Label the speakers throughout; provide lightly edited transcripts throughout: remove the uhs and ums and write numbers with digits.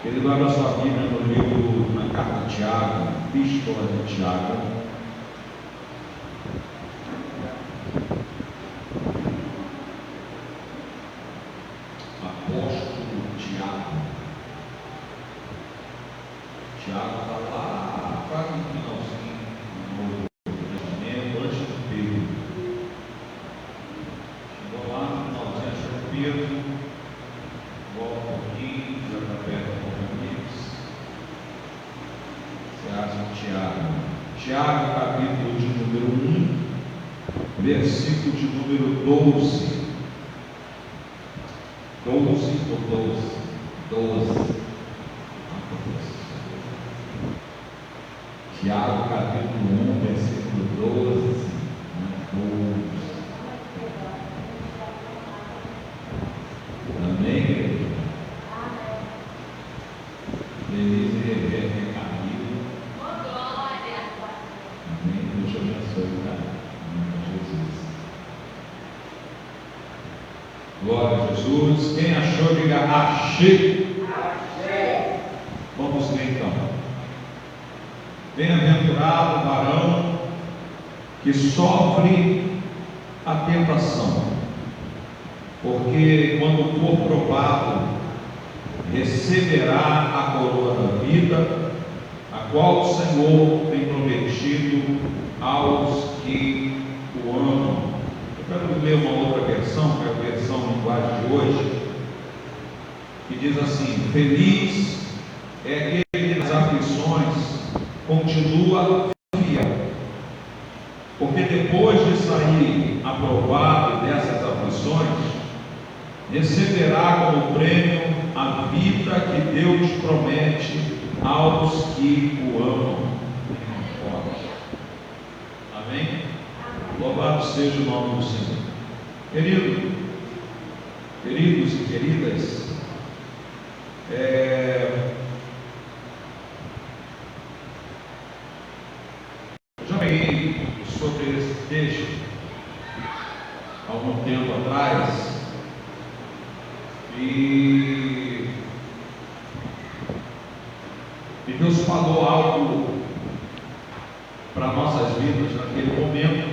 Speaker 1: Ele vai na sua Bíblia no livro, na carta de Tiago, Epístola de Tiago. Apóstolo Tiago. Tiago está lá, quase no finalzinho do Novo Testamento, antes do Pedro. Chegou lá no finalzinho, achou o Pedro, volta um pouquinho, já está perto do Apocalipse. Você acha Tiago? Tiago, capítulo de número 1, versículo de número 12. 12 ou 12? 12. Tiago, capítulo 1, versículo 12. Amém, igreja? Feliz e rever recaído. Amém. Deus te abençoe, cara. Em nome de Jesus. Glória a Jesus. Quem achou, diga achei. Achei. Vamos ler então. Bem-aventurado o varão que sofre a tentação, porque quando for provado, receberá a coroa da vida, a qual o Senhor tem prometido aos que o amam. Eu quero ler uma outra versão, que é a versão linguagem de hoje, que diz assim: feliz é aquele que nas aflições continua fiel, porque depois de sair aprovado dessas aflições, receberá como prêmio a vida que Deus promete aos que o amam. Amém? Louvado seja o nome do Senhor. Queridos e queridas, já peguei sobre esse texto há algum tempo atrás e Deus falou algo para nossas vidas naquele momento,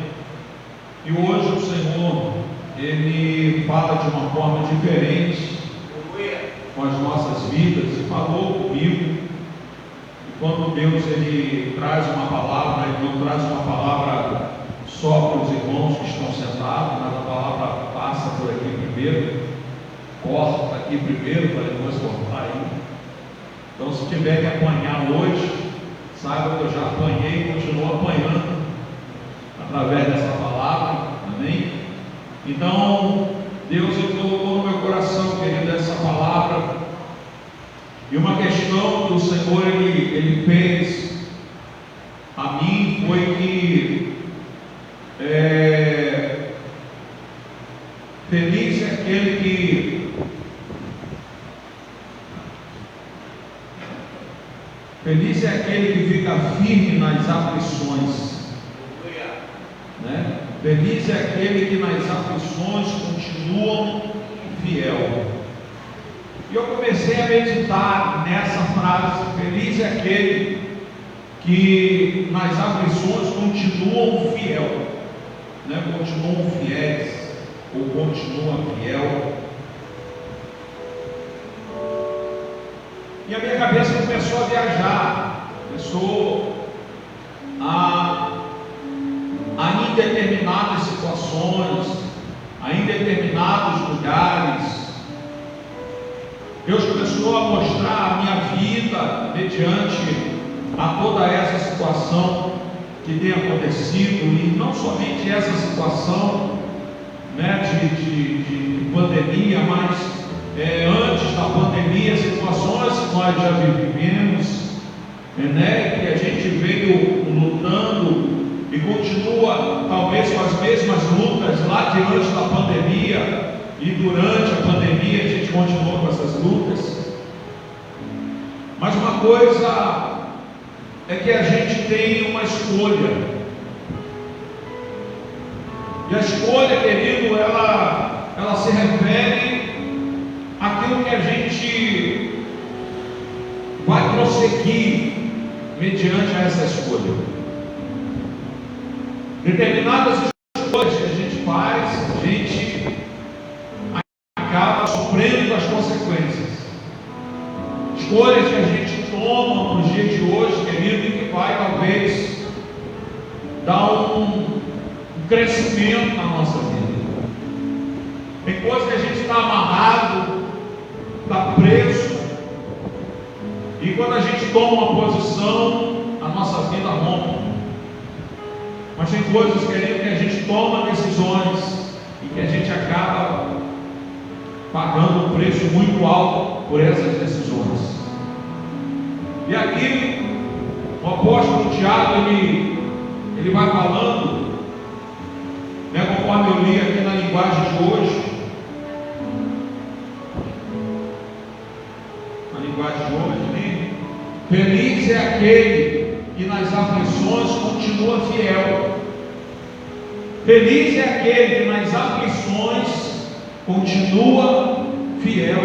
Speaker 1: e hoje o Senhor Ele fala de uma forma diferente com as nossas vidas, e falou comigo. E quando Deus Ele traz uma palavra, Ele não traz uma palavra só para os irmãos que estão sentados, mas a palavra passa por aqui primeiro, corta aqui primeiro para depois cortar aí. Então, se tiver que apanhar hoje, saiba que eu já apanhei e continuo apanhando através dessa palavra. Amém? Então, Deus colocou no meu coração, querido, essa palavra. E uma questão que o Senhor ele fez a mim foi que feliz é aquele que fica firme nas aflições, né? Feliz é aquele que nas aflições continua fiel. E eu comecei a meditar nessa frase: feliz é aquele que nas aflições continuam fiel, né? Continuam fiéis, ou continua fiel. E a minha cabeça começou a viajar, começou a em determinadas situações, em determinados lugares, Deus começou a mostrar a minha vida mediante a toda essa situação que tem acontecido, e não somente essa situação, né, de pandemia, mas antes da pandemia, situações que nós já vivemos, né, que a gente veio lutando e continua talvez com as mesmas lutas lá diante da pandemia, e durante a pandemia a gente continua com essas lutas. Mas uma coisa é que a gente tem uma escolha, e a escolha, querido, ela se refere àquilo que a gente prosseguir mediante a essa escolha. Determinadas escolhas que a gente faz, a gente acaba sofrendo as consequências. Escolhas que a gente toma no dia de hoje, querido, e que vai talvez dar um crescimento na nossa vida. Tem coisas que a gente está amarrado, está preso, e quando a gente toma uma posição, a nossa vida rompe. Mas tem coisas, querido, que a gente toma decisões e que a gente acaba pagando um preço muito alto por essas decisões. E aqui o apóstolo Tiago ele vai falando, né, conforme eu li aqui na linguagem de hoje, feliz é aquele que nas aflições continua fiel. Feliz é aquele que nas aflições continua fiel.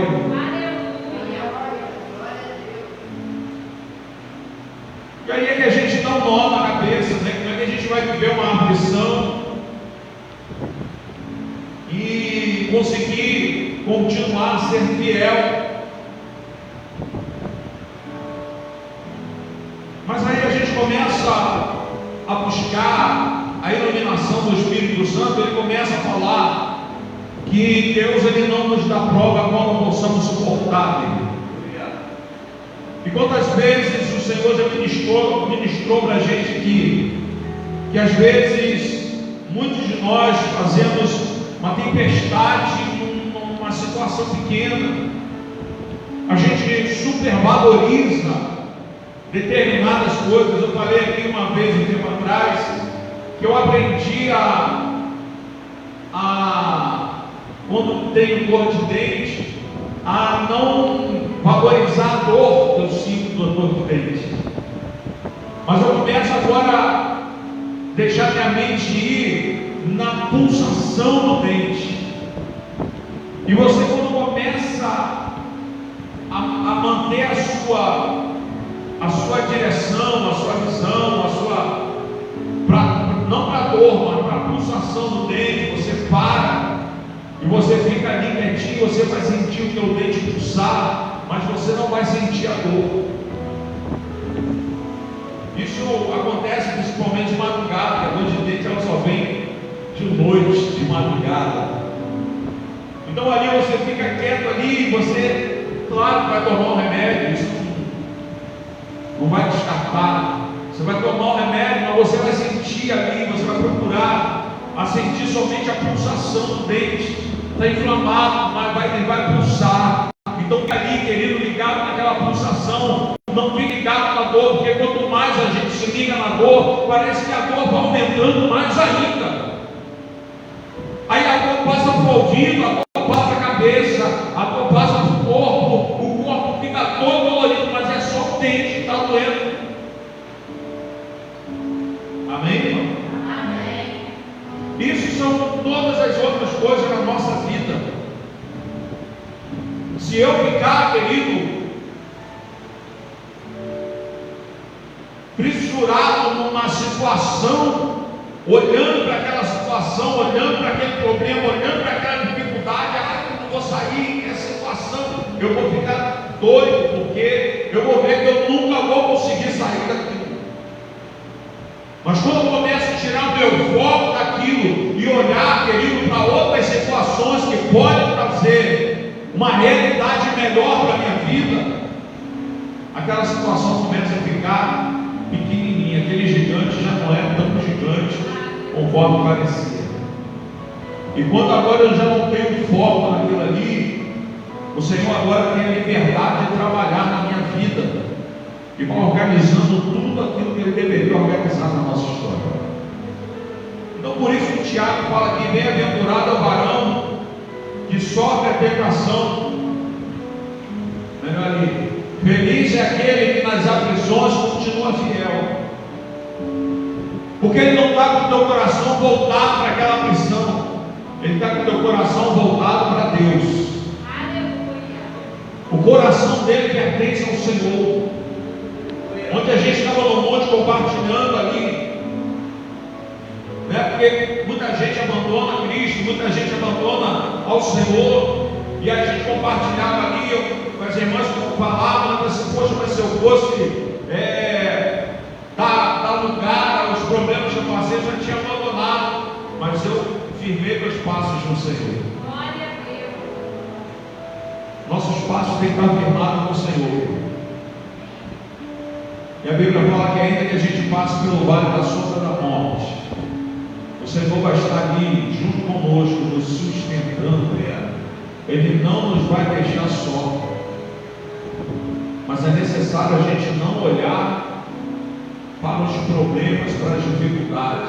Speaker 1: E aí é que a gente dá um nó na cabeça, né? Como é que a gente vai viver uma aflição e conseguir continuar a ser fiel? Mas aí a gente começa a buscar a iluminação do Espírito Santo. Ele começa a falar que Deus ele não nos dá prova qual não possamos suportar. E quantas vezes o Senhor já ministrou para a gente que às vezes muitos de nós fazemos uma tempestade numa situação pequena, a gente supervaloriza determinadas coisas. Eu falei aqui uma vez, um tempo atrás, que eu aprendi quando tenho dor de dente, a não valorizar a dor que eu sinto da dor de dente. Mas eu começo agora a deixar minha mente ir na pulsação do dente. E você, quando começa a manter a sua direção, a sua visão, não para a dor, mas para a pulsação do dente, você para e você fica ali quietinho, você vai sentir o teu dente pulsar, mas você não vai sentir a dor. Isso acontece principalmente de madrugada, a dor de dente ela só vem de noite, de madrugada. Então ali você fica quieto ali, você, claro, vai tomar um remédio, isso não vai descartar. Você vai tomar o remédio, mas você vai sentir ali, você vai procurar a sentir somente a pulsação do dente. Está inflamado, mas ele vai pulsar. Então fica ali, querido, ligado naquela pulsação. Não fique ligado na dor, porque quanto mais a gente se liga na dor, parece que a dor vai aumentando mais ainda. Aí a dor passa para o ouvido, a dor passa para a cabeça, a dor passa para o corpo fica todo dolorido, mas é só o dente que está doendo. Amém, irmão? Amém. Isso são todas as outras coisas na nossa vida. Se eu ficar, querido, fissurado numa situação, olhando para aquela situação, olhando para aquele problema, olhando para aquela dificuldade, eu não vou sair dessa situação, eu vou ficar doido, porque eu vou ver que eu nunca vou conseguir sair daquilo. Mas quando eu começo a tirar o meu foco daquilo e olhar, querido, para outras situações que podem trazer uma realidade melhor para a minha vida, aquela situação começa a ficar pequenininha, aquele gigante já não é tão gigante conforme parecia. E quando agora eu já não tenho foco naquilo ali, o Senhor agora tem a liberdade de trabalhar na minha vida e vai organizando tudo aquilo que Ele deveria organizar na nossa história. Então por isso o Tiago fala que bem-aventurado é o varão que sofre a tentação. Melhor ali. Feliz é aquele que nas aflições continua fiel, porque ele não está com o teu coração voltado para aquela aflição, ele está com o teu coração voltado para Deus. Aleluia. O coração dele pertence ao Senhor. monte compartilhando ali, né? Porque muita gente abandona Cristo, muita gente abandona ao Senhor, e a gente compartilhava ali, com as irmãs falavam assim: poxa, mas se eu fosse dar lugar aos problemas que eu passei, eu já tinha abandonado, mas eu firmei meus passos no Senhor.
Speaker 2: Glória a Deus.
Speaker 1: Nossos passos têm que estar firmados no Senhor. E a Bíblia fala que ainda que a gente passe pelo vale da sombra da morte, o Senhor vai estar ali junto conosco, nos sustentando. Ele não nos vai deixar só. Mas é necessário a gente não olhar para os problemas, para as dificuldades.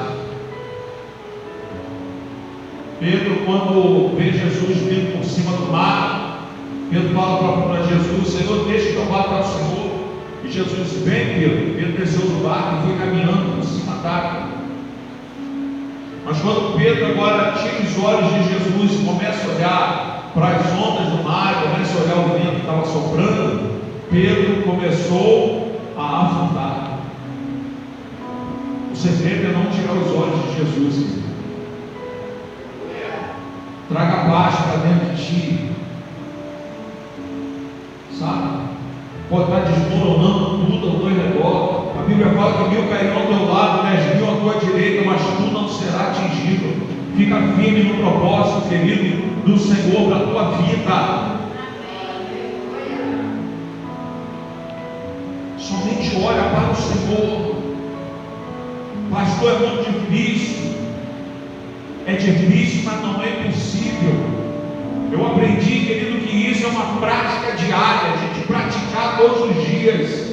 Speaker 1: Pedro, quando vê Jesus vindo por cima do mar, Pedro fala para Jesus: Senhor, deixa que eu vá para o Senhor. E Jesus disse: vem, Pedro. Pedro desceu do barco e foi caminhando por cima d'água. Mas quando Pedro agora tira os olhos de Jesus e começa a olhar para as ondas do mar, começa a olhar o vento que estava soprando, Pedro começou a afundar. O segredo é não tirar os olhos de Jesus. Traga paz para dentro de ti. Sabe? Pode estar desmoronando tudo ao teu redor. A Bíblia fala que 1000 cairão ao teu lado, 10.000 à tua direita, mas tu não será atingido. Fica firme no propósito, querido, do Senhor para a tua vida. Somente olha para o Senhor. Pastor, é muito difícil. É difícil, mas não é impossível. Eu aprendi, querido, que isso é uma prática diária, a gente praticar todos os dias.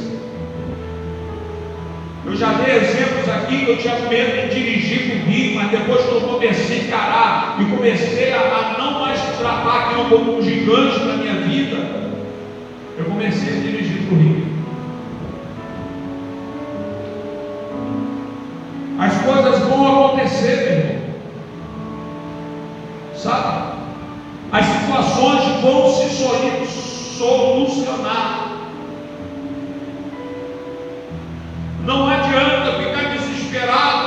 Speaker 1: Eu já dei exemplos aqui que eu tinha medo de dirigir comigo, mas depois que eu comecei a encarar e comecei a não mais tratar aquilo como um gigante na minha vida, eu comecei a dirigir comigo. As coisas vão acontecer, meu irmão. Sabe? As situações vão se solucionar. Não adianta ficar desesperado.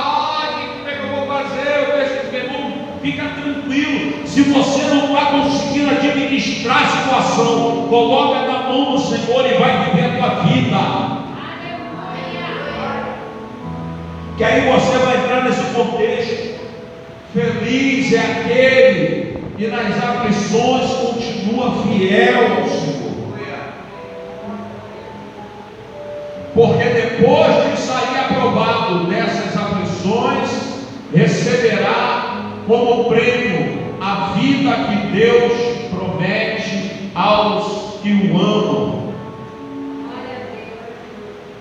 Speaker 1: O que é que eu vou fazer? Eu deixo esse pergunto. Fica tranquilo. Se você não está conseguindo administrar a situação, coloca na mão do Senhor e vai viver a tua vida. Que aí você vai entrar nesse contexto. Feliz é aquele que nas aflições continua fiel ao Senhor. Porque depois de sair aprovado dessas aflições, receberá como prêmio a vida que Deus promete aos que o amam.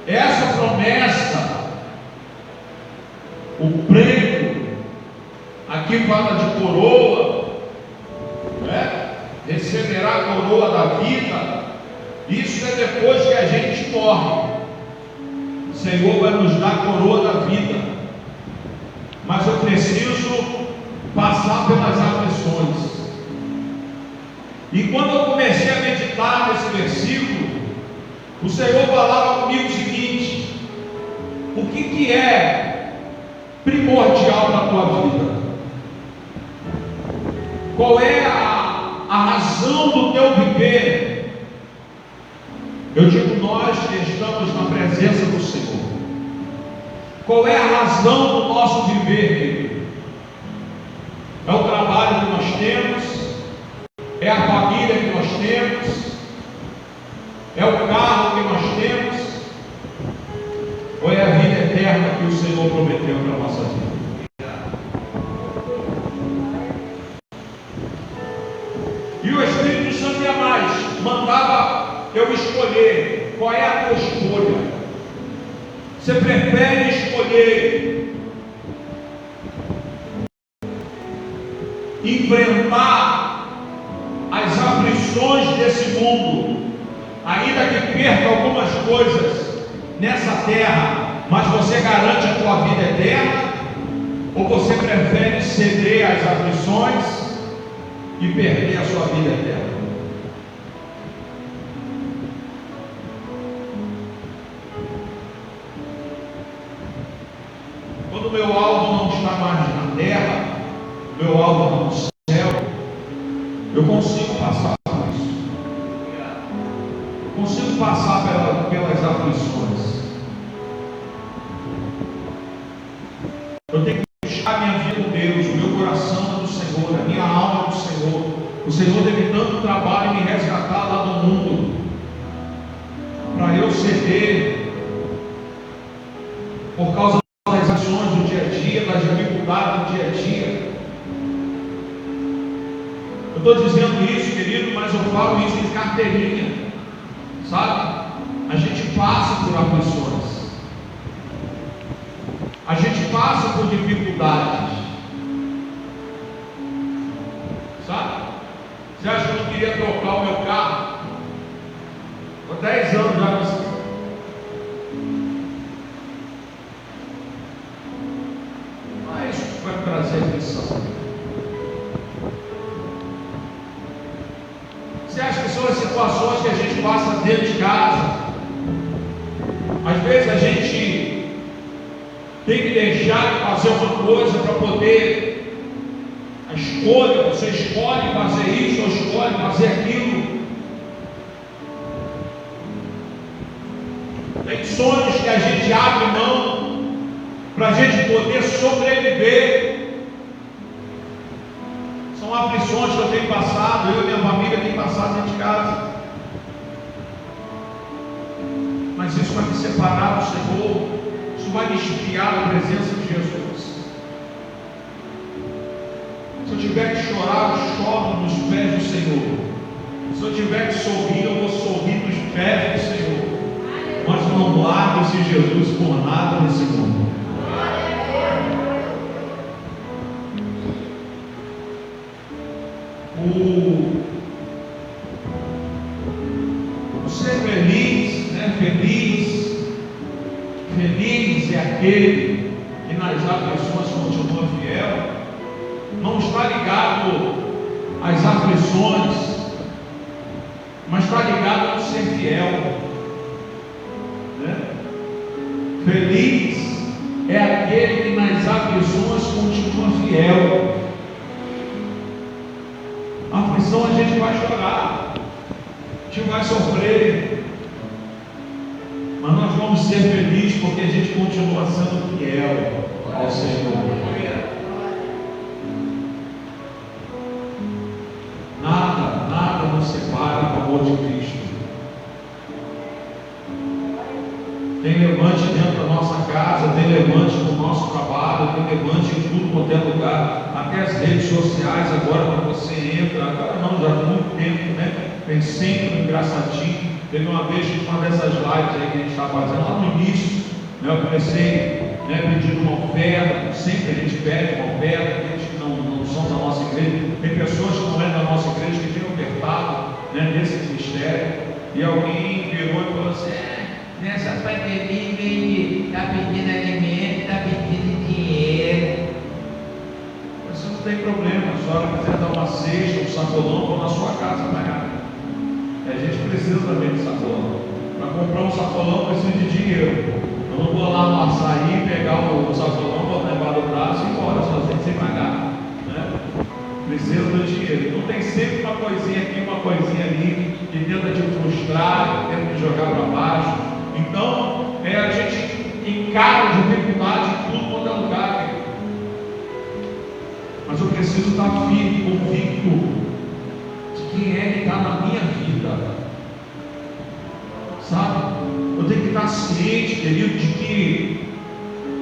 Speaker 1: Essa promessa, o prêmio, aqui fala de coroa, né? Receberá a coroa da vida. Isso é depois que a gente morre. O Senhor vai nos dar a coroa da vida, mas eu preciso passar pelas aflições. E quando eu comecei a meditar nesse versículo, o Senhor falava comigo o seguinte: o que é primordial na tua vida? Qual é a razão do teu viver? Eu digo, nós que estamos na presença do Senhor. Qual é a razão do nosso viver, querido? É o trabalho que nós temos? É a família que nós temos? É o carro que nós temos? Ou é a vida eterna que o Senhor prometeu para a nossa vida? E o Espírito Santo ia mais, mandava eu escolher. Qual é a tua escolha? Você prefere escolher enfrentar as aflições desse mundo, ainda que perca algumas coisas nessa terra, mas você garante a tua vida eterna? Ou você prefere ceder às aflições e perder a sua vida eterna? meu alvo não está mais na terra, meu alvo está no céu, eu consigo passar por isso. Eu consigo passar pelas aflições. Eu tenho que buscar minha vida com Deus, o meu coração é do Senhor, a minha alma é do Senhor. O Senhor teve tanto trabalho em me resgatar lá do mundo, para eu ceder por causa das ações do dia a dia, das dificuldades do dia a dia. Eu estou dizendo isso, querido, mas eu falo isso de carteirinha, sabe? A gente passa por aflições, a gente passa por dificuldades, sabe? Você acha que eu não queria trocar o meu carro? Há 10 anos já nessa. Mas vai trazer aflição. Você acha que são as situações que a gente passa dentro de casa? Às vezes a gente tem que deixar de fazer uma coisa para poder. A escolha, você escolhe fazer isso ou escolhe fazer aquilo. Tem sonhos que a gente abre mão para a gente poder sobreviver. São aflições que eu tenho passado, eu e minha família tem passado dentro de casa. Mas isso vai me separar do Senhor, isso vai me esfriar da presença de Jesus. Se eu tiver que chorar, eu choro nos pés do Senhor. Se eu tiver que sorrir, eu vou sorrir nos pés do Senhor. Mas não largo esse Jesus por nada nesse mundo. O ser feliz, né? Feliz é aquele que nas aflições continua fiel. Não está ligado às aflições, mas está ligado ao ser fiel, né? Feliz é aquele que nas aflições continua fiel. A aflição a gente vai chorar, a gente vai sofrer, mas nós vamos ser felizes porque a gente continua sendo fiel ao Senhor. Nada nos separa do amor de Cristo. Tem levante dentro da nossa casa, tem levante no nosso trabalho, tem levante em tudo quanto é lugar, até as redes sociais agora, quando você entra, agora não, já há muito tempo, né? Tem sempre um engraçadinho. Teve uma vez, uma dessas lives aí que a gente está fazendo, lá no início, né, eu comecei, né, pedindo uma oferta, sempre a gente pede uma oferta, aqueles que não são da nossa igreja, tem pessoas que não é da nossa igreja que têm ofertado, né, nesse ministério, e alguém virou e falou assim, nessa pandemia, em vez de estar pedindo alimento, está pedindo dinheiro. Mas isso não tem problema, se a senhora quiser dar uma cesta, um sacolão, vou na sua casa pagar. E a gente precisa também de sacolão. Para comprar um sacolão precisa de dinheiro. Eu não vou lá no açaí, pegar o sacolão, botar embaixo do braço e ir embora, sozinho sem pagar, né? Precisa do dinheiro. Então tem sempre uma coisinha aqui, uma coisinha ali, que tenta te frustrar, que tenta te jogar para baixo. Então, a gente encara a dificuldade em tudo quanto é lugar. Mas eu preciso estar firme, convicto de quem é que está na minha vida. Sabe? Eu tenho que estar ciente, querido, de que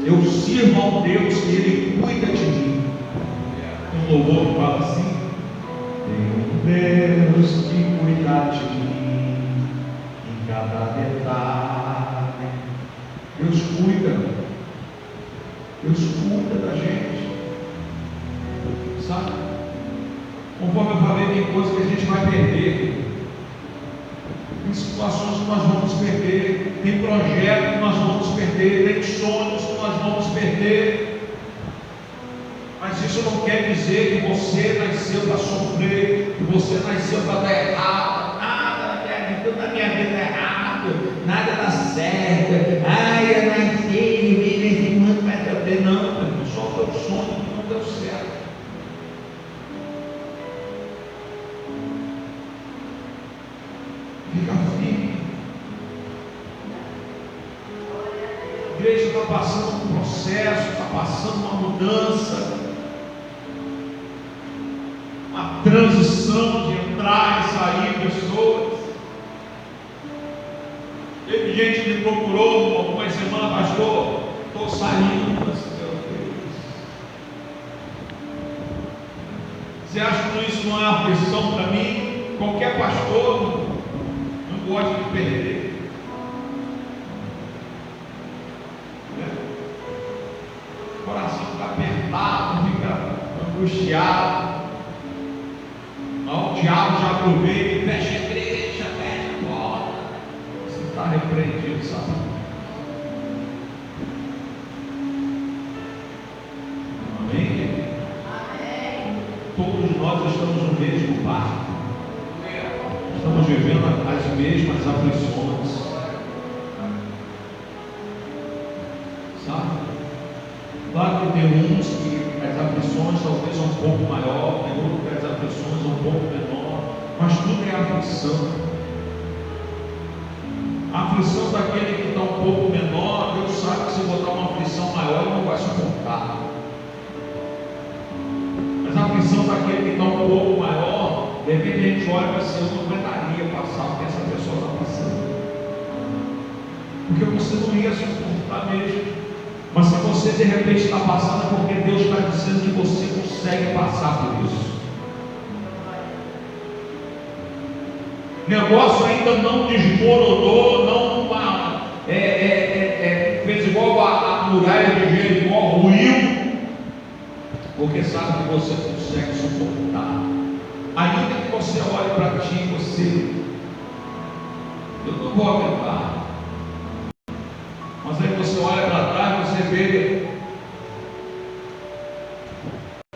Speaker 1: eu sirvo ao Deus que Ele cuida de mim. Um louvor que fala assim: tem um Deus que cuida de mim em cada detalhe. Deus cuida da gente, sabe? Conforme eu falei, tem coisas que a gente vai perder, tem situações que nós vamos perder, tem projetos que nós vamos perder, tem sonhos que nós vamos perder, mas isso não quer dizer que você nasceu para sofrer, que você nasceu para dar errado. Tudo na minha vida é errado, nada dá certo. Ai, eu nasci e vim nesse mundo para sofrer. Não, igreja está passando um processo, está passando uma mudança, uma transição de entrar e sair pessoas. Teve gente que me procurou algumas semanas, pastor, estou saindo. Você acha que isso não é uma aflição para mim? Qualquer pastor não gosta de perder. O coração fica apertado, fica angustiado. O diabo já aproveita e fecha a igreja, fecha a porta. Você está repreendido, sabe? Amém? Todos nós estamos no mesmo barco. Estamos vivendo as mesmas aflições. Sabe? Claro que tem uns que as aflições talvez são um pouco maior, tem outros que as aflições são um pouco menor, mas tudo é aflição. A aflição daquele que está um pouco menor, Deus sabe que se botar uma aflição maior, ele não vai suportar. Mas a aflição daquele que está um pouco maior, de repente a gente olha para si, eu não aguentaria passar o que essa pessoa está passando, porque você não ia suportar mesmo. Mas se você de repente está passando, é porque Deus está dizendo que você consegue passar por isso. O negócio ainda não desmoronou, não fez igual a muralha de Jericó, ruiu, porque sabe que você consegue suportar. Ainda que você olhe para ti e você, eu não vou aguentar. Mas aí você olha para trás, você vê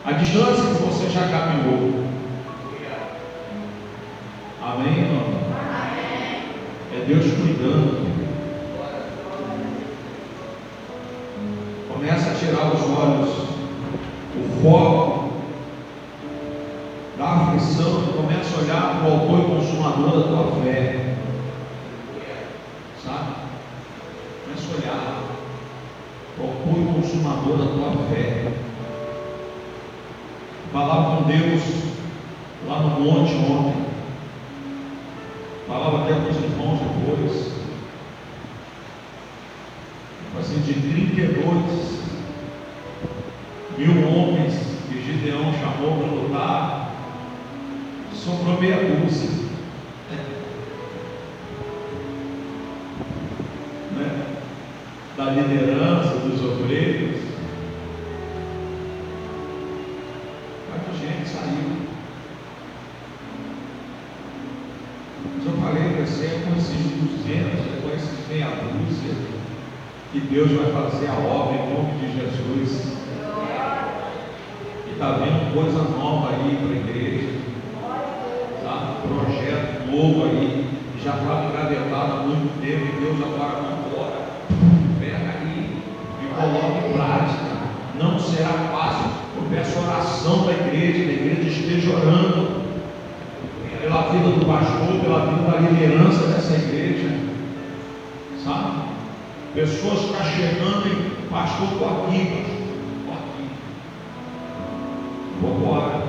Speaker 1: a distância que você já caminhou. Amém, irmão? É Deus cuidando. Começa a tirar os olhos, o foco da aflição, e começa a olhar para o autor e consumador da tua fé. Sabe? Começa a olhar para o autor e consumador da tua fé. Falava com Deus lá no monte ontem. Falava até com os irmãos depois. Assim, de 32 mil homens que Gideão chamou para lutar, sobrou meia dúzia. Né? Da liderança dos obreiros. Muita gente saiu. Mas eu falei para você, com esses 200, com esses meia dúzia, que Deus vai fazer a obra em nome de Jesus. E está vindo coisa nova aí para a igreja. Tá? Projeto novo aí. Já estava engavetado há muito tempo e Deus agora vai embora. Pega aí e coloca em prática. Não será fácil. Eu peço oração da igreja esteja orando pela vida do pastor, pela vida da liderança dessa igreja. Sabe? Pessoas estão chegando e pastor, estou aqui, estou aqui. Vou embora.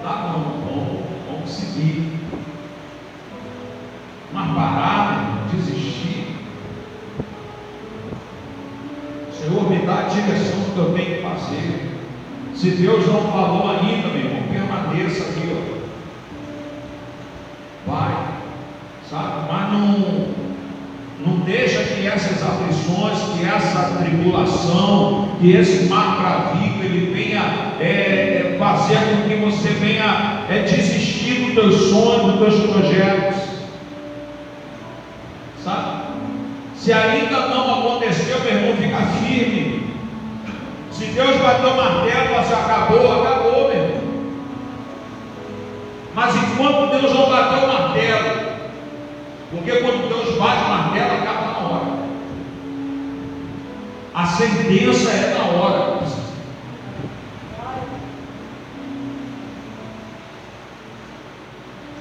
Speaker 1: Tá bom, vamos seguir. Mas parar, desistir. Senhor, me dá a direção do que eu tenho que fazer. Se Deus não falou ainda, meu irmão, permaneça aqui, ó. Vai. Sabe? Mas não deixa que essas aflições, que essa tribulação, que esse mar bravico, ele venha fazer com que você venha desistir dos teus sonhos, dos teus projetos. Sabe? Se ainda não aconteceu, meu irmão, fica firme. Se Deus bateu o martelo, você acabou, meu irmão. Mas enquanto Deus não bateu o martelo, porque quando Deus bate o martelo, acaba na hora. A sentença é na hora.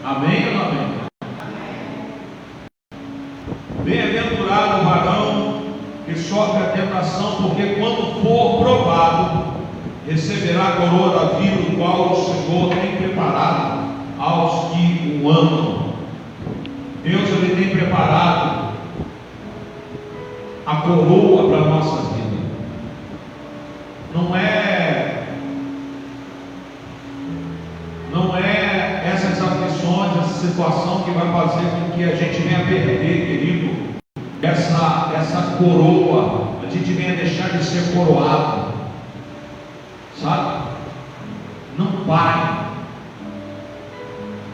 Speaker 1: Amém ou não amém? sofre a tentação, porque quando for provado, receberá a coroa da vida, o qual o Senhor tem preparado aos que o amam. Deus, Ele tem preparado a coroa para a nossa vida. Não é essas aflições, essa situação que vai fazer com que a gente venha perder, querido, essa coroa, a gente venha deixar de ser coroado, sabe? Não pare.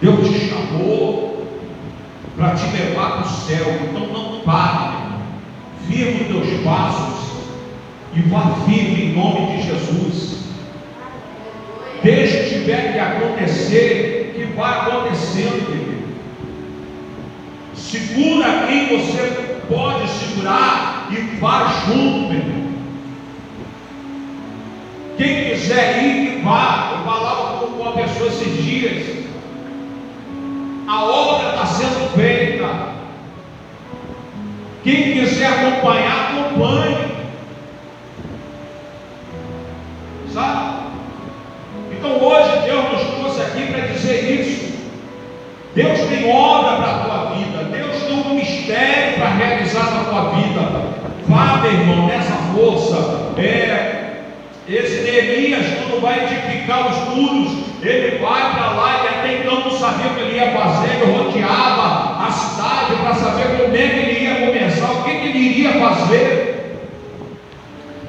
Speaker 1: Deus te chamou para te levar para o céu, então não pare, firme os teus passos e vá firme em nome de Jesus. Deixa o que tiver que acontecer, que vai acontecendo, querido. Segura quem você pode segurar e vá junto, meu irmão. Quem quiser ir, que vá. Eu falava com uma pessoa esses dias. A obra está sendo feita. Quem quiser acompanhar, acompanhe. Sabe? Então hoje Deus nos trouxe aqui para dizer isso. Deus tem obra para a tua vida. Deus tem um mistério para realizar na tua vida. Vá, meu irmão, nessa força. Esse Neemias, quando vai edificar os muros, ele vai para lá e até então não sabia o que ele ia fazer. Ele rodeava a cidade para saber como é que ele ia começar, o que ele iria fazer.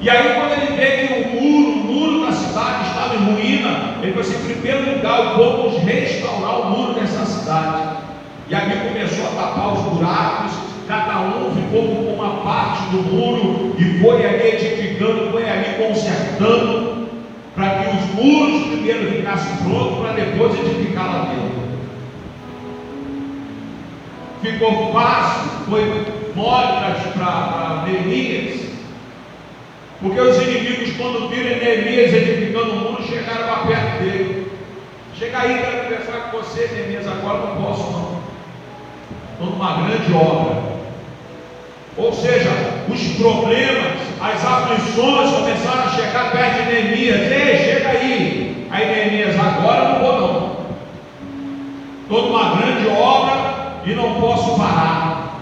Speaker 1: E aí, quando ele vê que o muro da cidade estava em ruína, ele falou assim: em primeiro lugar, vamos restaurar o muro dessa cidade. E aí começou a tapar os buracos, cada um ficou com uma parte do muro e foi ali edificando, foi ali consertando, para que os muros primeiro ficassem prontos, para depois edificar lá dentro. Ficou fácil, foi mole para Neemias, porque os inimigos, quando viram Neemias edificando o muro, chegaram para perto dele. Chega aí, quero conversar com você, Neemias, agora não posso não. Estou numa grande obra. Ou seja, os problemas, as aflições começaram a chegar perto de Neemias. Ei, chega aí. Aí Neemias: agora não vou não. Estou numa grande obra e não posso parar.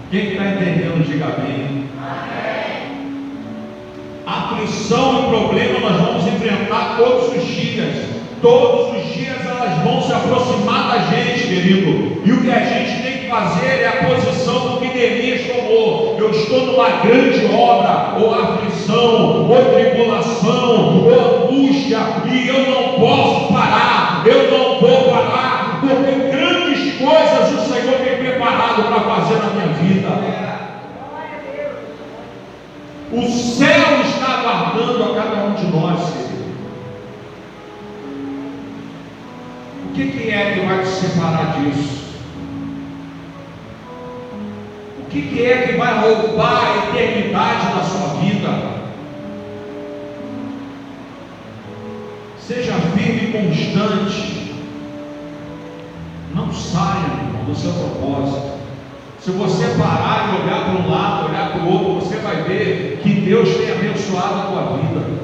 Speaker 1: Quem está entendendo, diga amém. Aflição e problema nós vamos enfrentar todos os dias. Todos os dias elas vão se aproximar da gente, querido. E o que a gente tem que fazer é a posição do que Neemias tomou. Eu estou numa grande obra, ou aflição, ou tribulação, ou angústia, e eu não posso parar. Eu não vou parar, porque grandes coisas o Senhor tem preparado para fazer na minha vida. O céu está aguardando a cada um de nós, querido. O que é que vai te separar disso? O que é que vai roubar a eternidade da sua vida? Seja firme e constante. Não saia, irmão, do seu propósito. Se você parar e olhar para um lado, olhar para o outro, você vai ver que Deus tem abençoado a tua vida.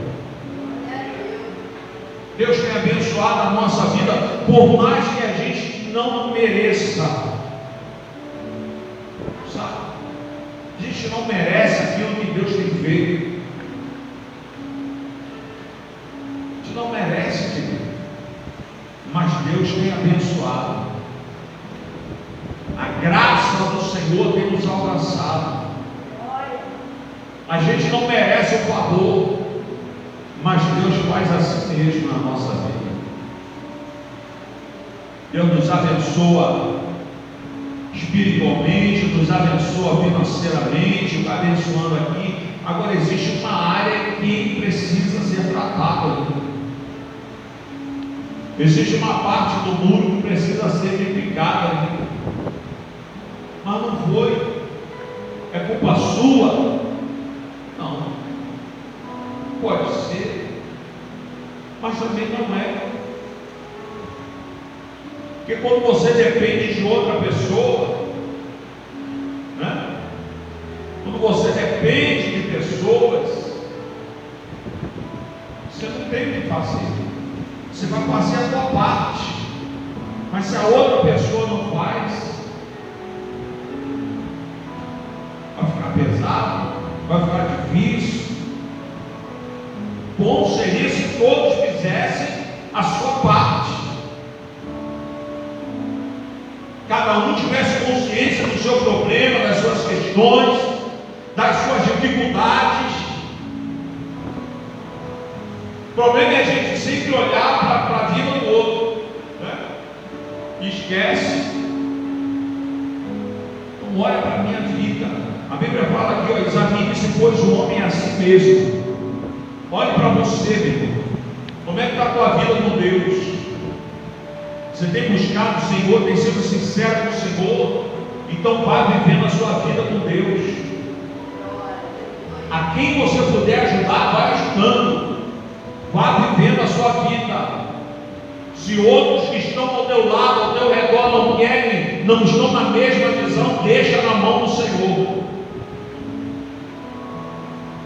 Speaker 1: Deus tem abençoado a nossa vida, por mais que a gente não mereça. Sabe? A gente não merece aquilo que Deus tem feito. A gente não merece, querido. Mas Deus tem abençoado. A graça do Senhor tem nos alcançado. A gente não merece o favor, mas Deus faz assim mesmo na nossa vida. Deus nos abençoa espiritualmente, nos abençoa financeiramente, está abençoando aqui. Agora existe uma área que precisa ser tratada. Existe uma parte do muro que precisa ser edificada. Mas não foi. É culpa sua? Não. Pode ser, mas também não é. Porque quando você depende de outra pessoa, depende de pessoas, você não tem o que fazer. Você vai fazer a sua parte, mas se a outra pessoa não faz, vai ficar pesado, vai ficar difícil. Bom seria se todos fizessem a sua parte, cada um tivesse consciência do seu problema, das suas questões, das suas dificuldades. O problema é a gente sempre olhar para a vida do outro, né? E esquece. Então olha para a minha vida. A Bíblia fala aqui, examine-se, pois, o homem a si mesmo. Olhe para você, meu irmão. Como é que está a tua vida com Deus? Você tem buscado o Senhor, tem sido sincero com o Senhor? Então vá vivendo a sua vida com Deus. A quem você puder ajudar, vai ajudando. Vá vivendo a sua vida. Se outros que estão ao teu lado, ao teu redor, não querem, não estão na mesma visão, deixa na mão do Senhor,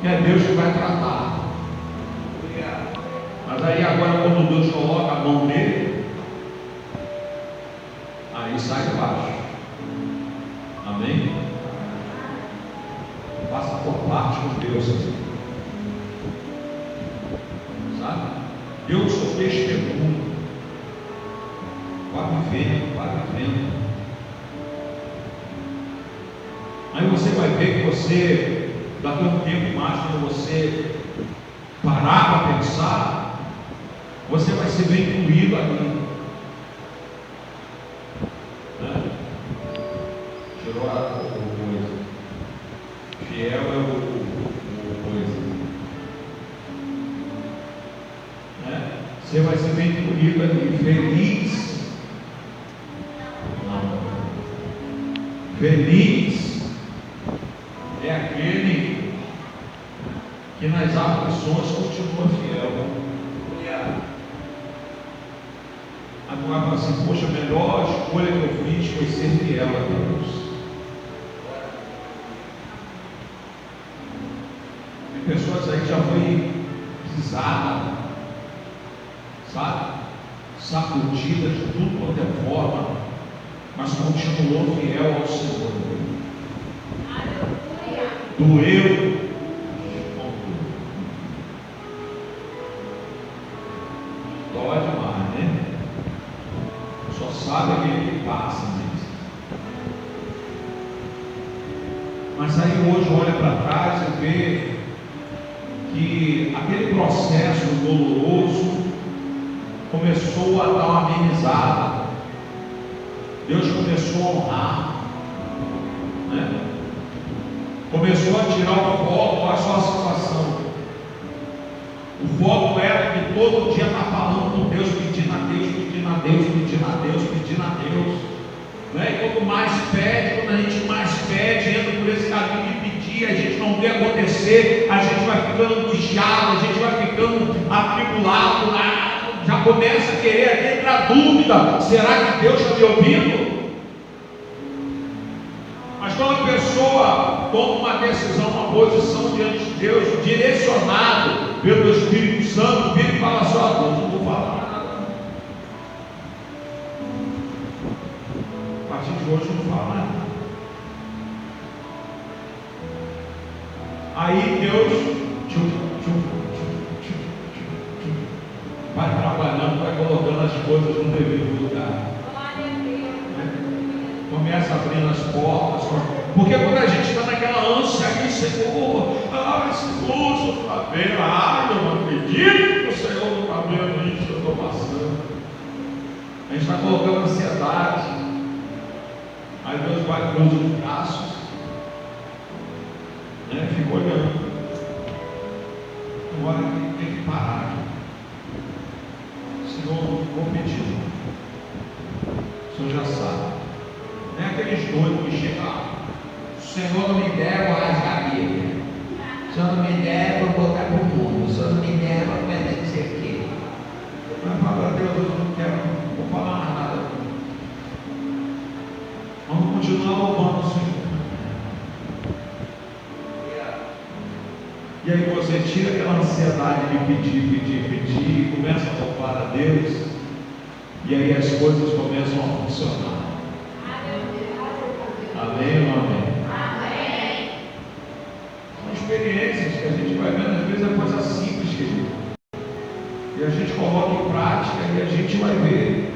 Speaker 1: que é Deus que vai tratar. Mas aí agora, quando Deus coloca a mão nele, aí sai de baixo. Amém? Faça a tua parte com Deus. Sabe? Eu sou testemunho. Vá vivendo, vá vivendo. Aí você vai ver que você, daqui a um tempo mais, quando você parar para pensar, você vai ser bem incluído ali. Tirou a coisa. Fiel é o coisa. Você vai ser bem incluído ali. Feliz. Não. Feliz é aquele que nas aflições continua fiel. Agora fala assim, poxa, a melhor escolha que eu fiz foi ser fiel a Deus. Tem pessoas aí que já foi pisada, sabe? Sacudida de tudo quanto é forma, mas continuou fiel ao Senhor. Doeu. Dói demais, né? Só sabe aquele que passa mesmo. Mas aí hoje olha para trás e vê que aquele processo doloroso começou a dar uma amenizada. Deus começou a honrar, né? Começou a tirar o foco da sua situação. O foco era que todo dia está falando com Deus, pedindo a Deus, pedindo a Deus, pedindo a Deus, pedindo a Deus, né? E quanto mais pede, quando a gente mais pede, entra por esse caminho de pedir, a gente não vê acontecer, a gente vai ficando angustiado, a gente vai ficando atribulado, já começa a querer entrar dúvida: será que Deus está me ouvindo? Mas quando a pessoa toma uma decisão, uma posição diante de Deus, direcionado pelo Espírito Santo, vira e fala só: Deus, não vou falar nada. A partir de hoje não vou falar nada. Aí Deus vai trabalhando, vai colocando as coisas no devido lugar. Começa abrindo as portas, porque quando a gente está naquela ânsia aqui, Senhor, Senhor, o Senhor está vendo, eu não acredito que o Senhor não está vendo isso que eu estou passando. A gente está colocando ansiedade, aí Deus vai cruzar os braços, né? Fica olhando. Agora tem que parar. Senhor, vou pedir. O Senhor já sabe. Não é aqueles doidos que chegam lá: Senhor, não me der, eu vou rasgar a Bíblia. Senhor, não me der, eu vou botar para o mundo. Senhor, não me der, eu vou aprender a dizer aquilo. Mas fala: Deus, eu não quero, não vou falar mais nada. Vamos continuar louvando o Senhor. E aí você tira aquela ansiedade de pedir, e começa a louvar a Deus, e aí as coisas começam a funcionar. Amém ou amém? Amém. São experiências que a gente vai vendo, às vezes é coisa simples, querido. E a gente coloca em prática e a gente vai ver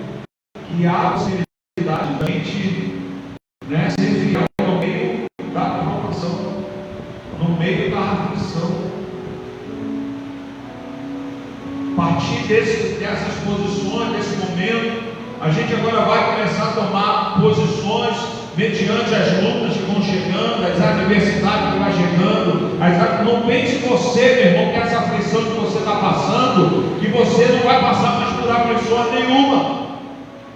Speaker 1: que há a possibilidade da gente, ser fiel no meio da provação, no meio da aflição. A partir dessas posições, desse momento, a gente agora vai começar a tomar posições mediante as lutas que vão chegando, as adversidades que vão chegando. Não pense você, meu irmão, que essa aflição que você está passando, que você não vai passar mais por aflição nenhuma.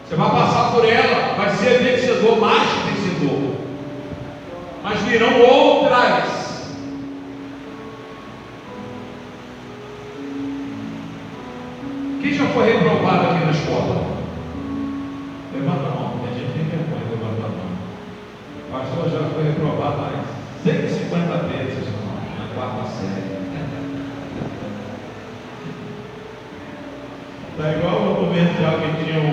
Speaker 1: Você vai passar por ela, vai ser vencedor, mais que vencedor. Mas virão outras. Quem já foi reprovado aqui na escola? Levanta a mão, a gente tem vergonha de levantar a mão. O pastor já foi reprovado mais 150 vezes na quarta série. Está igual no comercial que tinha um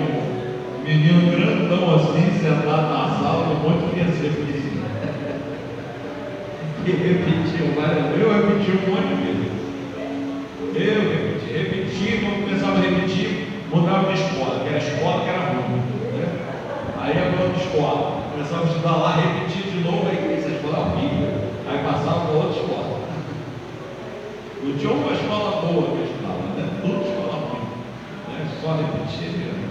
Speaker 1: menino grandão assim, sentado na sala, um monte de recepção. E repetiu várias vezes. Eu repeti um monte de vezes. Eu repeti, quando começava a repetir, mudava de escola, que era escola que era ruim. Aí ia para outra escola, começava a estudar lá, repetia de novo, aí essa escola é horrível. Aí passava para outra escola. Não tinha uma escola boa que eu estudava, tudo escola ruim, só repetir mesmo.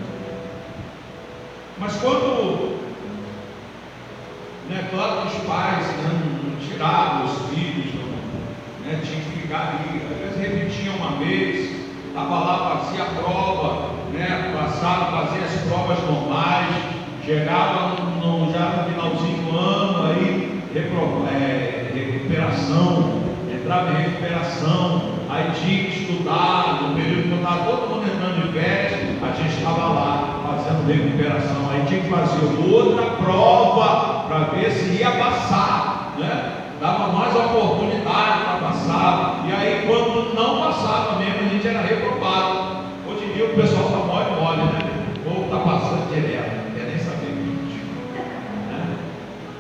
Speaker 1: Mas quando, claro que os pais não tiravam os filhos, tinha que ficar ali, às vezes repetia uma vez, estava lá, fazia a prova, passava, fazia as provas normais, chegava já no finalzinho do ano, aí recuperação, entrava em recuperação, aí tinha que estudar, no período que eu estava todo mundo entrando de férias, a gente estava lá fazendo recuperação, aí tinha que fazer outra prova para ver se ia passar, dava mais oportunidade para passar, e aí quando não passava mesmo, a gente era reprovado. Hoje em dia o pessoal está mole, o povo está passando direto, não quer nem saber vídeo,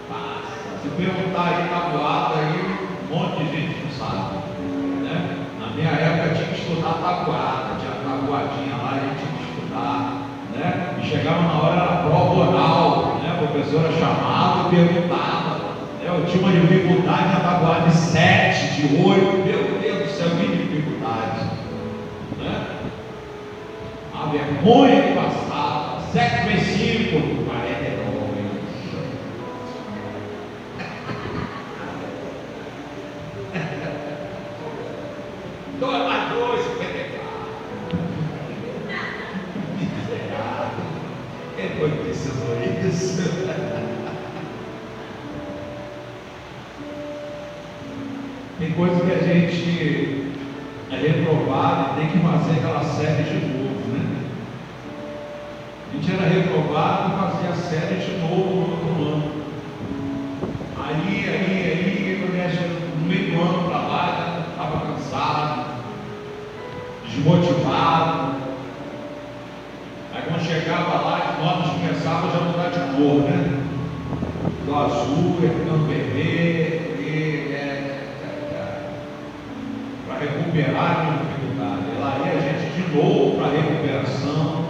Speaker 1: passa. Se perguntar aí tabuada, aí um monte de gente não sabe, Na minha época tinha que estudar tabuada, tinha tabuadinha lá, a gente tinha que estudar, E chegava na hora da prova oral, a professora chamava e perguntava. Eu tinha uma dificuldade na tabuada de 7, de 8, meu Deus do céu, que dificuldade, A vergonha que passava, 7 vezes 5, 49. 2 mais 2, 54. Miserável. Quem foi que precisou isso? Tem coisa que a gente é reprovado e tem que fazer aquela série de novo, A gente era reprovado e fazia a série de novo no outro ano. Aí, no meio do ano para lá, já estava cansado, desmotivado. Aí quando chegava lá, as notas começavam a já mudar de cor, Do azul, ia ficando vermelho, recuperar a dificuldade. Lá ia a gente de novo para a recuperação,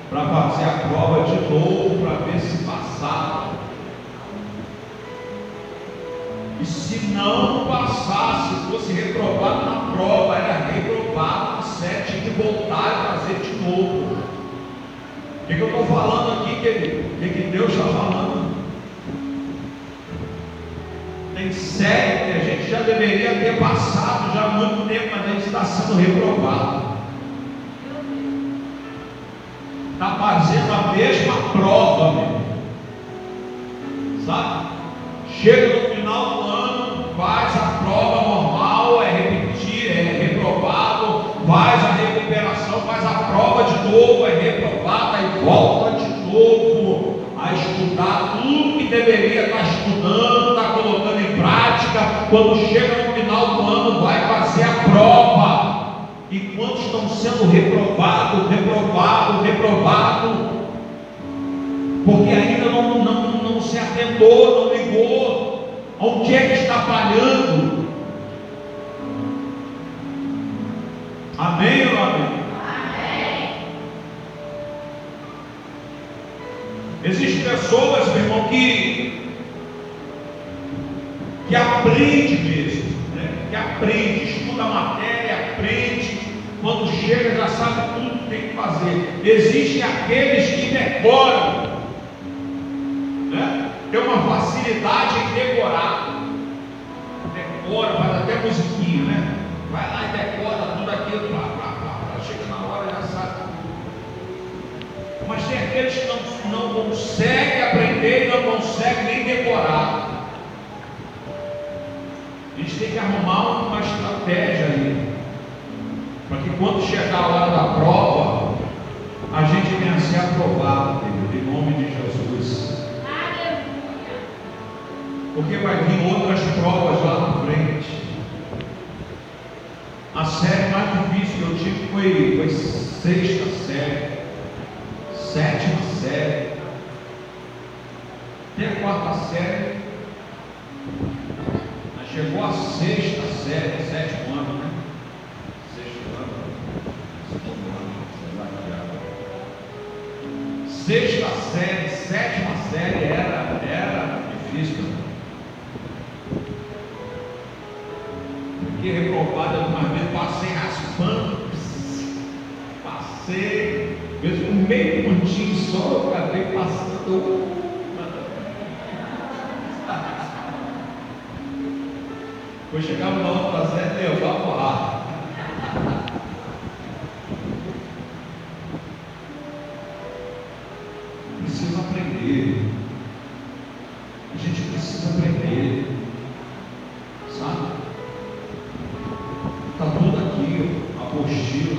Speaker 1: para fazer a prova de novo, para ver se passava. E se não passasse, fosse reprovado na prova, era reprovado na série, tinha que voltar e fazer de novo. O que eu estou falando aqui, querido? O que Deus está falando? Tem série que a gente já deveria ter passado já há muito tempo, mas a gente está sendo reprovado. Está fazendo a mesma prova, meu. Sabe? Chega no final do ano, faz a prova normal, é repetir, é reprovado, faz a recuperação, faz a prova de novo, é reprovada e volta de novo a estudar tudo que deveria estar estudando, está colocando em prática. Quando chega no final final do ano vai fazer a prova. E quantos estão sendo reprovados, porque ainda não se atentou, não ligou onde é que está falhando. Amém ou não amém? Amém. Existem pessoas, meu irmão, que aprende mesmo, né? Que aprende, estuda a matéria, aprende, quando chega já sabe tudo que tem que fazer. Existem aqueles que decoram, né? Tem uma facilidade em decorar, decora, faz até musiquinha, né? Vai lá e decora tudo aquilo, chega na hora já sabe tudo. Mas tem aqueles que não conseguem aprender e não conseguem nem decorar. A gente tem que arrumar uma estratégia ali, para que quando chegar a hora da prova, a gente venha a ser aprovado, em nome de Jesus. Porque vai vir outras provas lá na frente. A série mais difícil que eu tive foi sexta série, sétima série, até a quarta série. Chegou a sexta série, sétimo ano, né? Sexto ano, segundo ano, sexta série, sétima série era difícil. Fiquei reprovado algumas vezes, passei raspando, mesmo um meio pontinho só, eu acabei passando. Depois chegava na outra série e levava porrada. Precisa aprender. A gente precisa aprender. Sabe? Está tudo aqui, a apostila.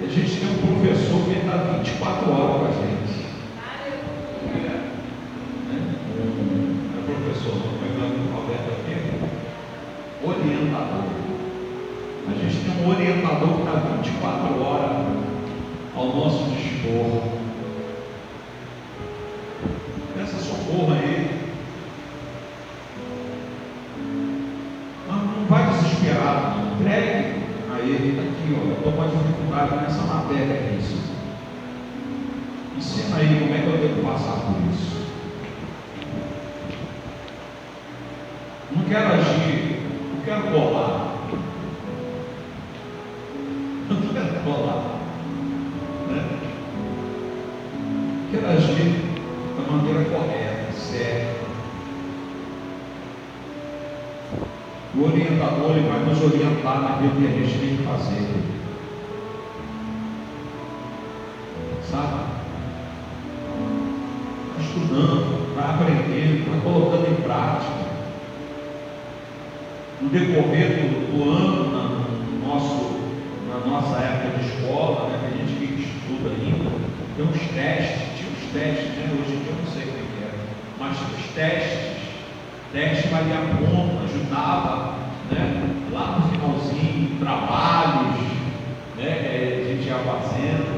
Speaker 1: E a gente tem um professor que está 24 horas com a gente. Orientador. A gente tem um orientador que está 24 horas ao nosso dispor. Peça socorro a ele. Não vai desesperar, não. Entregue a ele. Está aqui, ó. Eu estou com dificuldade nessa matéria aqui. Ensina aí como é que eu devo passar por isso. Não quero agir. Não quero colar. Não quero colar. Né? Quero agir da maneira correta, certa. O orientador ele vai nos orientar naquilo que a gente tem que fazer. Sabe? Vai estudando, vai aprendendo, vai colocando em prática. No decorrer do ano, na nossa época de escola, né, que a gente estuda ainda, tem uns testes, tinha uns testes, né? Hoje em dia eu não sei como é, mas tinha uns testes valia ponto, ajudava, né? Lá no finalzinho, trabalhos, né? Que a gente ia fazendo,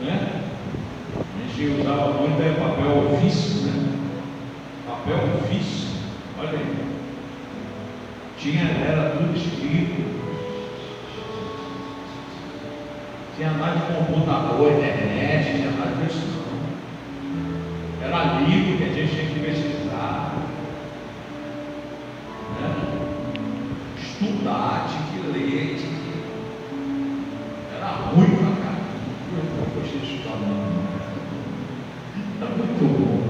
Speaker 1: né? A gente usava muito papel ofício, né? Papel ofício, olha aí. Era tudo escrito. Tinha nada de computador, internet, tinha nada disso não. Era livro que a gente tinha que pesquisar, né? Estudar, tinha que ler, era ruim pra caramba. Eu não gostei de estudar não. Era muito bom.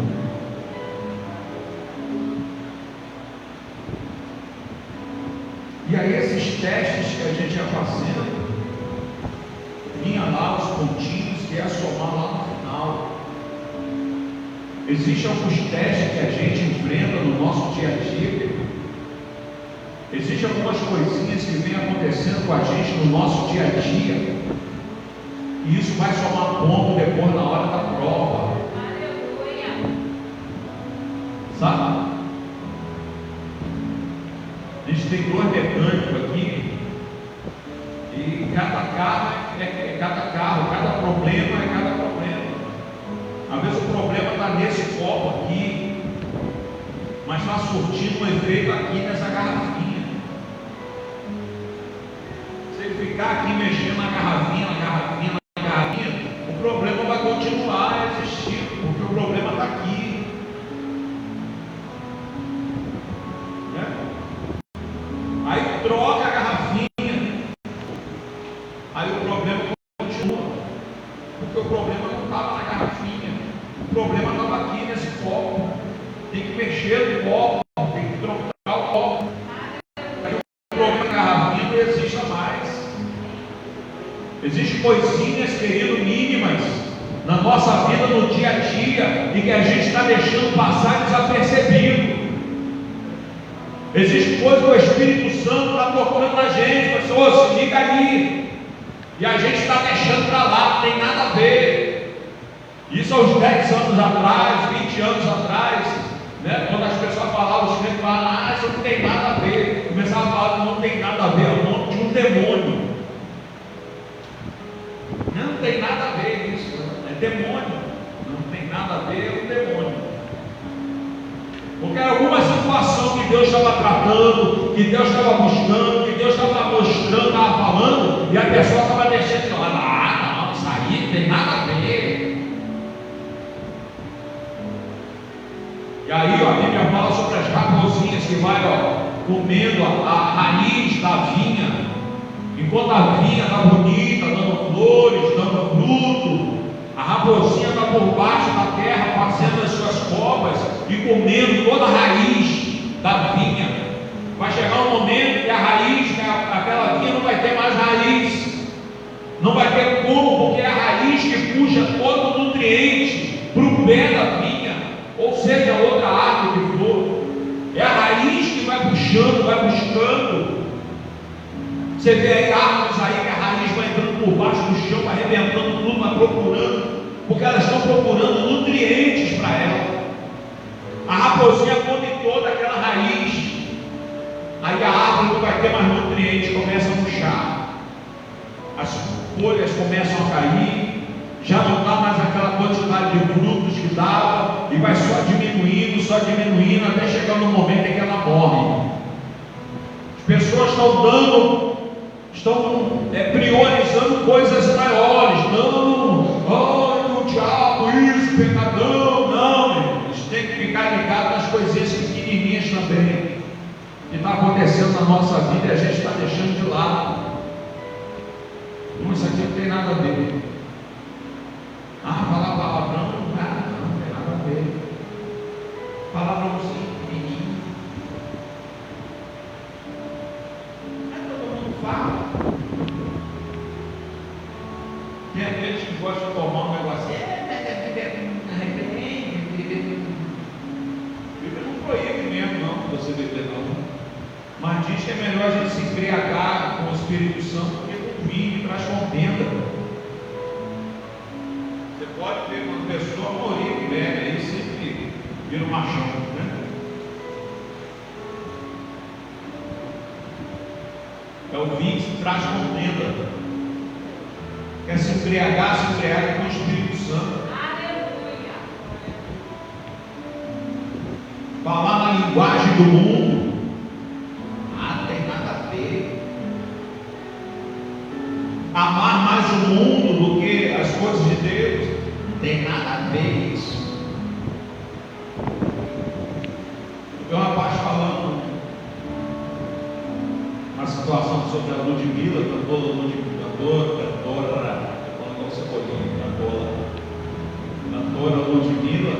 Speaker 1: E aí esses testes que a gente ia fazendo, vinha lá os pontinhos que ia somar lá no final. Existem alguns testes que a gente enfrenta no nosso dia a dia. Existem algumas coisinhas que vêm acontecendo com a gente no nosso dia a dia. E isso vai somar ponto depois na hora da prova. Sabe? A gente tem 2 mecânicos aqui, e cada carro é cada carro, cada problema é cada problema. Às vezes o problema está nesse copo aqui, mas está surtindo um efeito aqui nessa garrafinha. Se ele ficar aqui mexendo na garrafinha, o problema vai continuar a existir, porque o problema está aqui. Né? Aí troca a garrafinha, aí o problema continua, porque o problema não estava na garrafinha, o problema estava aqui nesse copo. Tem que mexer no copo, tem que trocar o copo. Aí o problema da garrafinha não existe mais. Existem coisinhas, querido, mínimas na nossa vida, no dia a dia, e que a gente está deixando passar desapercebido. Existe coisa que o Espírito Santo está tocando na gente, pessoal, se liga aí, e a gente está deixando para lá, não tem nada a ver. Isso há uns 10 anos atrás, 20 anos atrás, né? Quando as pessoas falavam, os crentes falavam, isso não tem nada a ver, começavam a falar que não tem nada a ver, é o nome de um demônio. Não tem nada a ver isso, é demônio, não tem nada a ver, é um demônio. Porque era alguma situação que Deus estava tratando, que Deus estava buscando, que Deus estava mostrando, estava falando, e a pessoa estava deixando de falar, não, isso aí não tem nada a ver. E aí, ó, a Bíblia fala sobre as raposinhas que vai, comendo a raiz da vinha, enquanto a vinha está bonita, dando flores, dando fruto, a raposinha está por baixo da terra, fazendo as suas covas e comendo toda a raiz da vinha. Vai chegar um momento que a raiz, aquela vinha não vai ter mais raiz, não vai ter como, porque é a raiz que puxa todo o nutriente para o pé da vinha, ou seja, outra árvore que for. É a raiz que vai puxando, vai buscando. Você vê aí árvores aí que a raiz vai entrando por baixo do chão, vai arrebentando tudo, vai procurando, porque elas estão procurando nutrientes para ela. A raposinha come toda aquela raiz, aí a árvore não vai ter mais nutrientes, começa a murchar, as folhas começam a cair, já não dá mais aquela quantidade de frutos que dava, e vai só diminuindo, até chegar no momento em que ela morre. As pessoas estão priorizando coisas maiores, o diabo, isso, pecadão, não, eles têm que ficar ligados nas coisinhas pequenininhas também, que está acontecendo na nossa vida e a gente está deixando de lado. Isso aqui não tem nada a ver. Falar palavrão, não tem nada a ver. Palavrãozinho pequenininho. Todo mundo fala. Tem aqueles que gostam de tomar um negócio. Bíblia não proíbe mesmo, não, você beber não. Mas diz que é melhor a gente se embriagar com o Espírito Santo do que com vinho, que traz contenda. Você pode ver uma pessoa morir que bebe, aí sempre vira um machão, né? É o vinho que traz contenda. Quer se embriagar com o Espírito Santo. Aleluia. Falar na linguagem do mundo. Não tem nada a ver. Amar mais o mundo do que as coisas de Deus. Não tem nada a ver isso. Eu vi um rapaz falando uma situação sobre a Ludmilla, cantora, Ludmilla,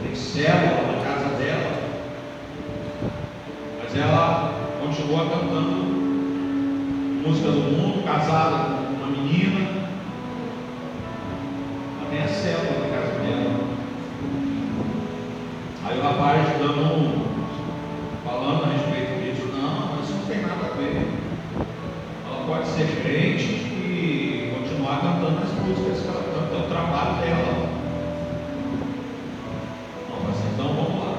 Speaker 1: tem célula na casa dela, mas ela continua cantando música do mundo, casada com uma menina, ela tem a célula na casa dela. Aí o rapaz falando a respeito disso, não, isso não tem nada a ver. Ela pode ser crente e continuar cantando as músicas que ela canta, é o trabalho dela. Não, mas então vamos lá.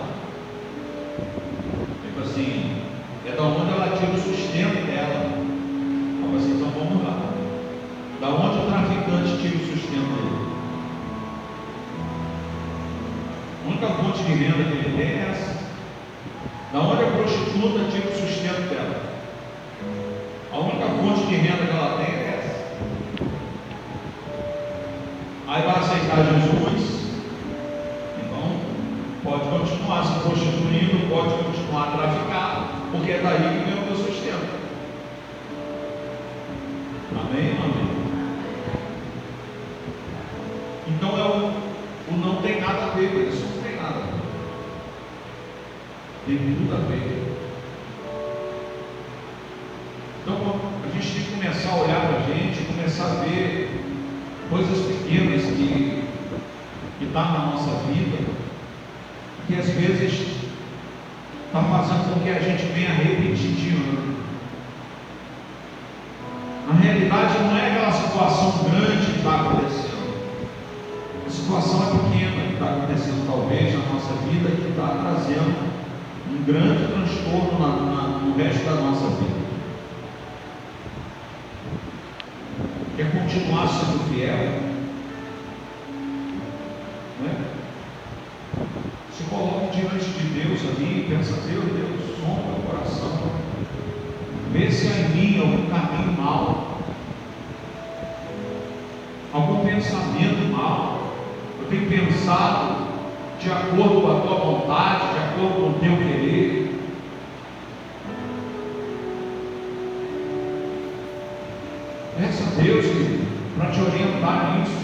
Speaker 1: fonte de renda que ele tem é essa. Da onde a prostituta tira o sustento dela? A única fonte de renda que ela tem é essa. Aí vai aceitar Jesus, então pode continuar se prostituindo, pode continuar a traficar, porque é daí que vem o meu sustento. Amém? Amém. Então o não tem nada a ver, isso não tem nada a ver. Tem tudo a ver. Então a gente tem que começar a olhar para a gente, começar a ver coisas pequenas que estão na nossa vida, que às vezes está fazendo com que a gente venha repetir de ano. Na realidade não é aquela situação grande que está acontecendo. A situação é pequena que está acontecendo talvez na nossa vida, que está trazendo um grande transtorno no resto da nossa vida. Quer continuar sendo fiel? Não é? Se coloque diante de Deus ali e pensa: Deus, sonda o coração, vê se há em mim algum caminho mau, algum pensamento mau. Eu tenho pensado de acordo com a tua vontade, de acordo com o teu querer. Peça a Deus, querido, para te orientar nisso.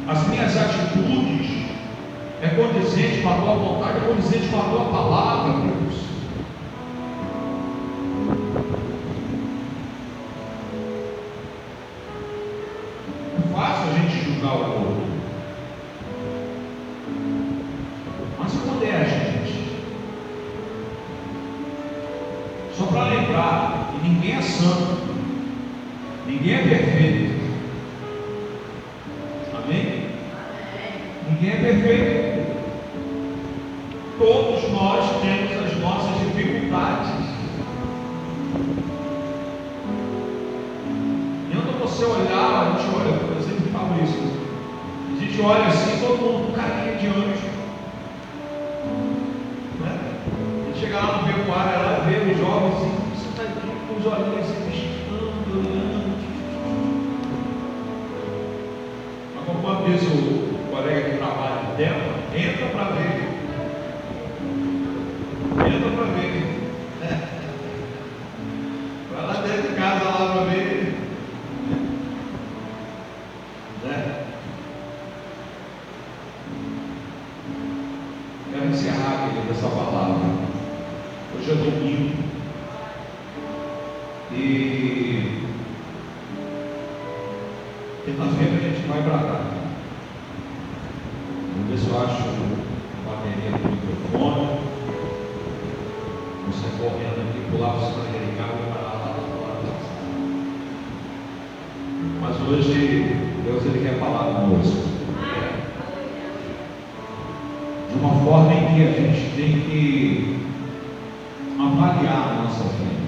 Speaker 1: As minhas atitudes é condizente com a tua vontade, é condizente com a tua palavra, Deus. É fácil a gente julgar o outro, mas quando é a gente? Só para lembrar que ninguém é santo, ninguém é perfeito. Amém? Ninguém é perfeito. Todos nós temos as nossas dificuldades. E quando você olhar, a gente olha, eu sempre falo isso. A gente olha assim, todo mundo com carinha de anjo. Né? A gente chega lá no pecuário, lá vê os jovens assim, você está aqui com os olhinhos assim, piscando, olhando. Quando diz o colega que trabalha de terra, entra para ver. Entra para ver. Vai lá dentro de casa lá para ver. Né? Quero encerrar aqui dessa palavra. Hoje é domingo. E quinta-feira a gente vai para cá. Vamos ver se eu acho a bateria do microfone. Você correndo aqui, pular para cima daquele carro e parar lá fora. Mas hoje Deus ele quer falar conosco. De uma forma em que a gente tem que avaliar a nossa vida.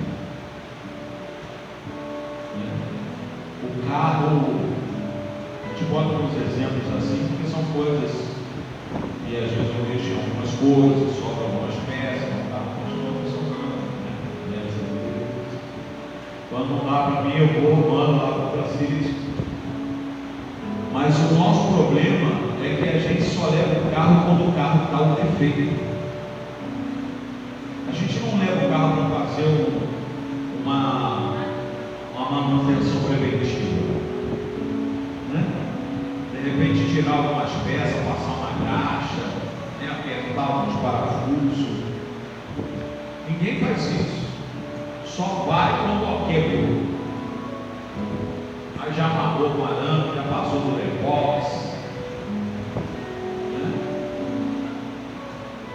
Speaker 1: O carro, a gente bota uns exemplos assim, porque são coisas que às vezes eu vejo algumas coisas, sobram algumas peças, não dá, continua funcionando, né? Quando não dá para mim, eu vou arrumando lá para o Brasil. Mas o nosso problema é que a gente só leva o carro quando o carro está o defeito. A gente não leva o carro para fazer uma manutenção preventiva, né? De repente tirar algumas peças, passar uma graxa, né? Apertar alguns parafusos. Ninguém faz isso. Só vai quando quebrou. Aí já amarrou com arame, já passou do reboque, né?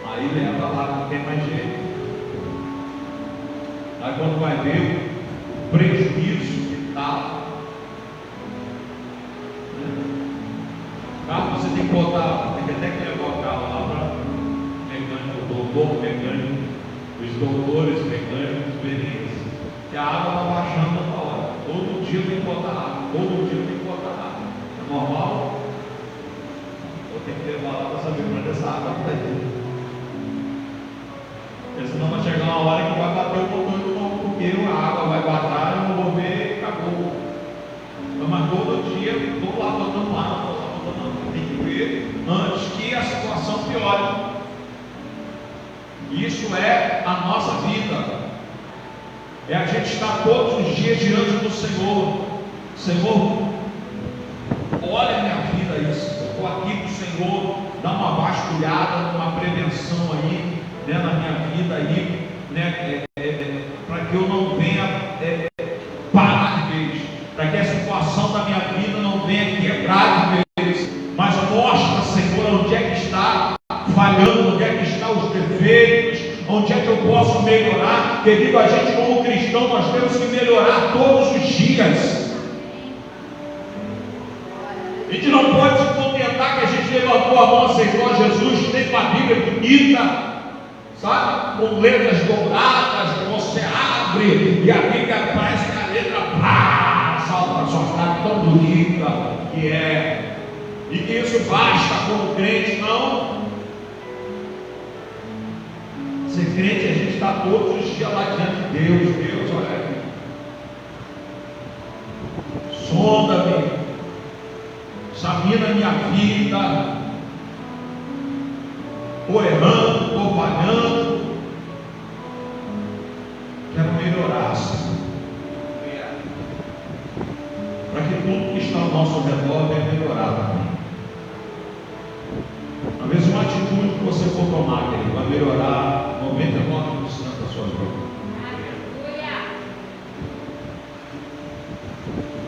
Speaker 1: Aí leva lá, não tem mais jeito. Aí quando vai ver o prejuízo que está, né? O carro você tem que botar, tem que até que levar o carro lá para o mecânico, o doutor mecânico, os doutores mecânicos verem isso. Que a água está baixando toda hora. Todo dia tem que botar água, todo dia tem que botar água. É normal? Tem que levar lá para saber onde essa água está indo. Porque senão vai chegar uma hora que vai bater o motor do motoqueiro, a água vai bater, eu não vou ver e acabou. Mas todo dia, estou lá botando água, tem que ver antes que a situação piore. Isso é a nossa vida. É a gente estar todos os dias diante do Senhor. Senhor, olha a minha vida, isso. Eu estou aqui para o Senhor dar uma vasculhada, uma prevenção aí, né, na minha vida aí, né, para que eu não venha parar de vez, para que a situação da minha vida não venha quebrar de vez, mas mostra, Senhor, onde é que está falhando, onde é que estão os defeitos, onde é que eu posso melhorar. Querido, a gente como cristão, nós temos que melhorar todos os dias. A gente não pode se contentar que a gente levantou a mão, aceitou a Jesus, tem uma Bíblia bonita, sabe, com letras douradas, que você abre e a Bíblia parece que a letra salta, só está tão bonita que é, e que isso basta como crente. Não. Ser crente, a gente está todos os dias lá diante de Deus. Deus, olha aqui, sonda-me, examina a minha vida, estou errando, estou falhando, quero melhorar, Senhor, para que tudo que está ao nosso redor venha melhorar também. A mesma atitude que você for tomar, querido, vai melhorar 99% das suas vidas.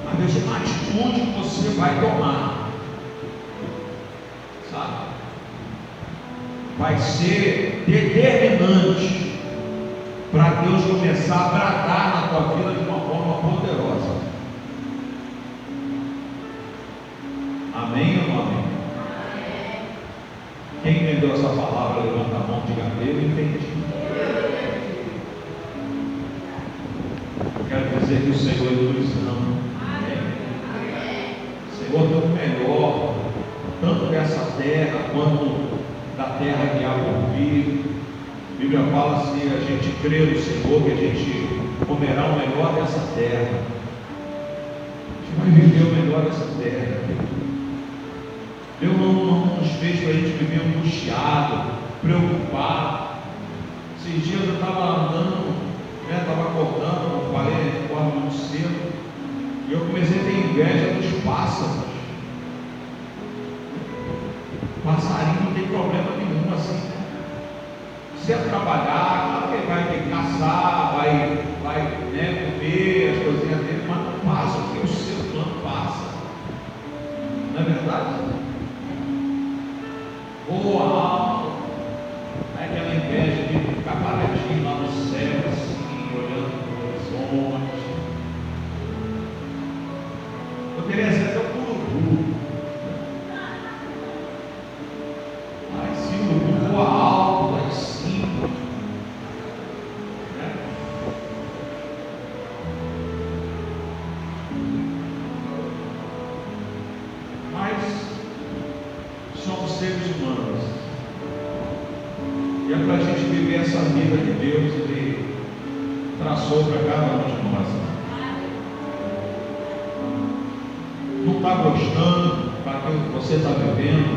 Speaker 1: A mesma atitude que você vai tomar, sabe, vai ser determinante para Deus começar a bradar na tua vida de uma forma poderosa. Amém ou não amém? Quem entendeu essa palavra, levanta a mão e diga: eu entendi. Eu quero dizer que o Senhor nos ama. Senhor, tanto melhor, tanto dessa terra quanto da terra que há por vir. A Bíblia fala: se a gente crê no Senhor, que a gente comerá o melhor dessa terra. A gente vai viver o melhor dessa terra. Deus não nos fez para a gente viver angustiado, preocupado. Esses dias eu estava andando, estava acordando, eu falei, acordo muito cedo, e eu comecei a ter inveja dos pássaros. Passarinho não tem problema nenhum assim. Se é trabalhar, claro que ele vai ter que caçar, vai comer as coisinhas dele, mas não passa o que o ser humano passa. Não é verdade? Voa alto, aquela inveja de ficar paradinho lá no céu, assim, olhando para o horizonte. Eu queria ser até o urubu. Mas se o urubu voa alto lá em cima, né? Mas somos seres humanos, e é para a gente viver essa vida que Deus Ele traçou para cada um de nós. Não está gostando daquilo que você está vivendo,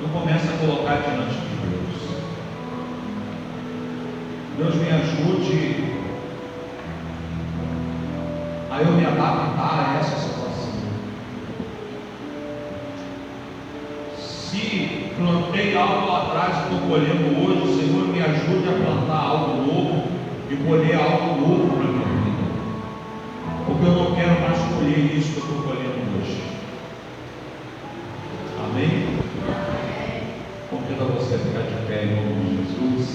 Speaker 1: não comece a colocar diante de Deus. Deus me ajude a eu me adaptar a essa situação. Se plantei algo lá atrás e estou colhendo hoje, o Senhor me ajude a plantar algo novo e colher algo novo para a minha vida, porque eu não quero mais colher isso que eu estou colhendo hoje. Amém? Convido a você a ficar de pé em nome de Jesus.